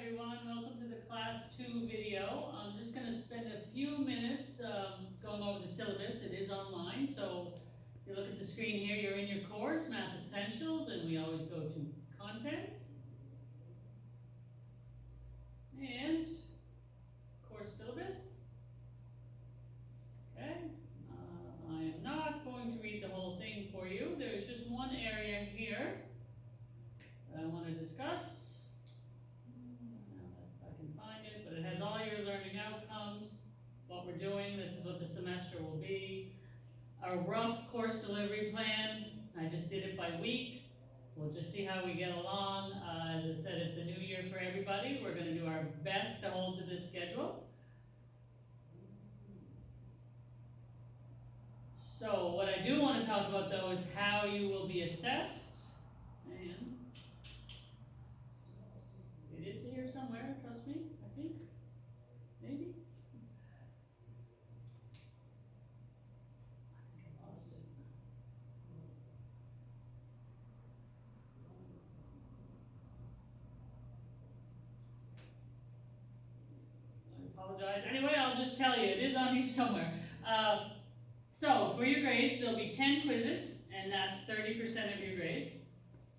everyone, welcome to the Class 2 video. I'm just going to spend a few minutes going over the syllabus. It is online, so you look at the screen here, you're in your course, Math Essentials, and we always go to Content. And course syllabus. Okay, I am not going to read the whole thing for you. There's just one area here that I want to discuss. I can find it, but it has all your learning outcomes, what we're doing. This is what the semester will be. A rough course delivery plan. I just did it by week. We'll just see how we get along. As I said, it's a new year for everybody. We're going to do our best to hold to this schedule. So what I do want to talk about though is how you will be assessed. And it is here somewhere, trust me, I think. Maybe. I think I lost it. I apologize. Anyway, I'll just tell you, it is on here somewhere. So for your grades, there'll be 10 quizzes, and that's 30% of your grade.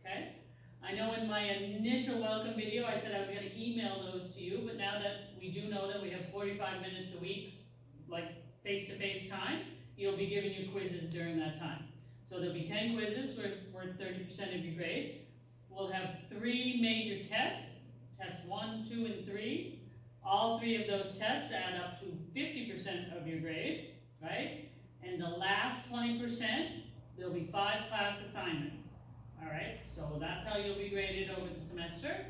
Okay? I know in my initial welcome video I said I was going to email those to you, but now that we do know that we have 45 minutes a week, like face-to-face time, you'll be giving you quizzes during that time. So there'll be 10 quizzes worth 30% of your grade. We'll have 3 major tests, test 1, 2, and 3. All 3 of those tests add up to 50% of your grade, right? And the last 20%, there'll be 5 class assignments. All right, so that's how you'll be graded over the semester.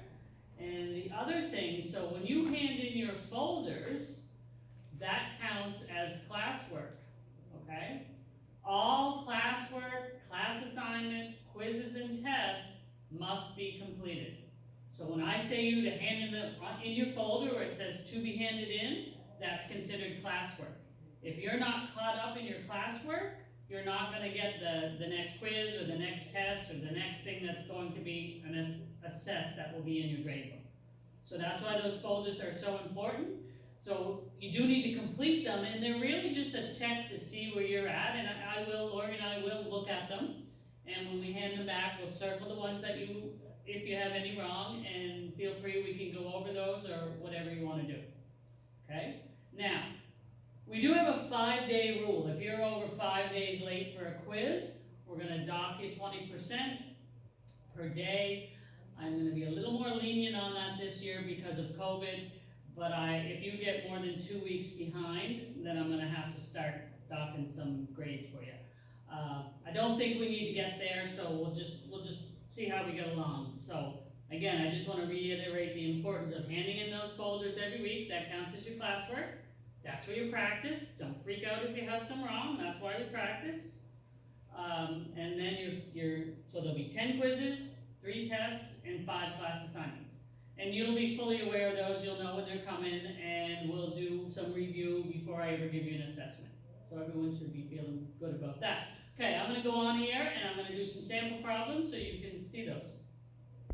And the other thing, so when you hand in your folders, that counts as classwork, okay? All classwork, class assignments, quizzes, and tests must be completed. So when I say you to hand in your folder where it says to be handed in, that's considered classwork. If you're not caught up in your classwork, you're not going to get the next quiz or the next test or the next thing that's going to be assessed that will be in your gradebook. So that's why those folders are so important. So you do need to complete them, and they're really just a check to see where you're at, and Lori and I will look at them, and when we hand them back, we'll circle the ones that if you have any wrong, and feel free, we can go over those or whatever you want to do. Okay? Now, we do have a 5-day rule. If you're over 5 days late for a quiz, we're going to dock you 20% per day. I'm going to be a little more lenient on that this year because of COVID, but if you get more than 2 weeks behind, then I'm going to have to start docking some grades for you. I don't think we need to get there, so we'll just see how we get along. So again, I just want to reiterate the importance of handing in those folders every week. That counts as your classwork. That's where you practice. Don't freak out if you have some wrong. That's why we practice. And then so there'll be 10 quizzes, 3 tests, and 5 class assignments. And you'll be fully aware of those. You'll know when they're coming, and we'll do some review before I ever give you an assessment. So everyone should be feeling good about that. Okay, I'm going to go on here, and I'm going to do some sample problems so you can see those.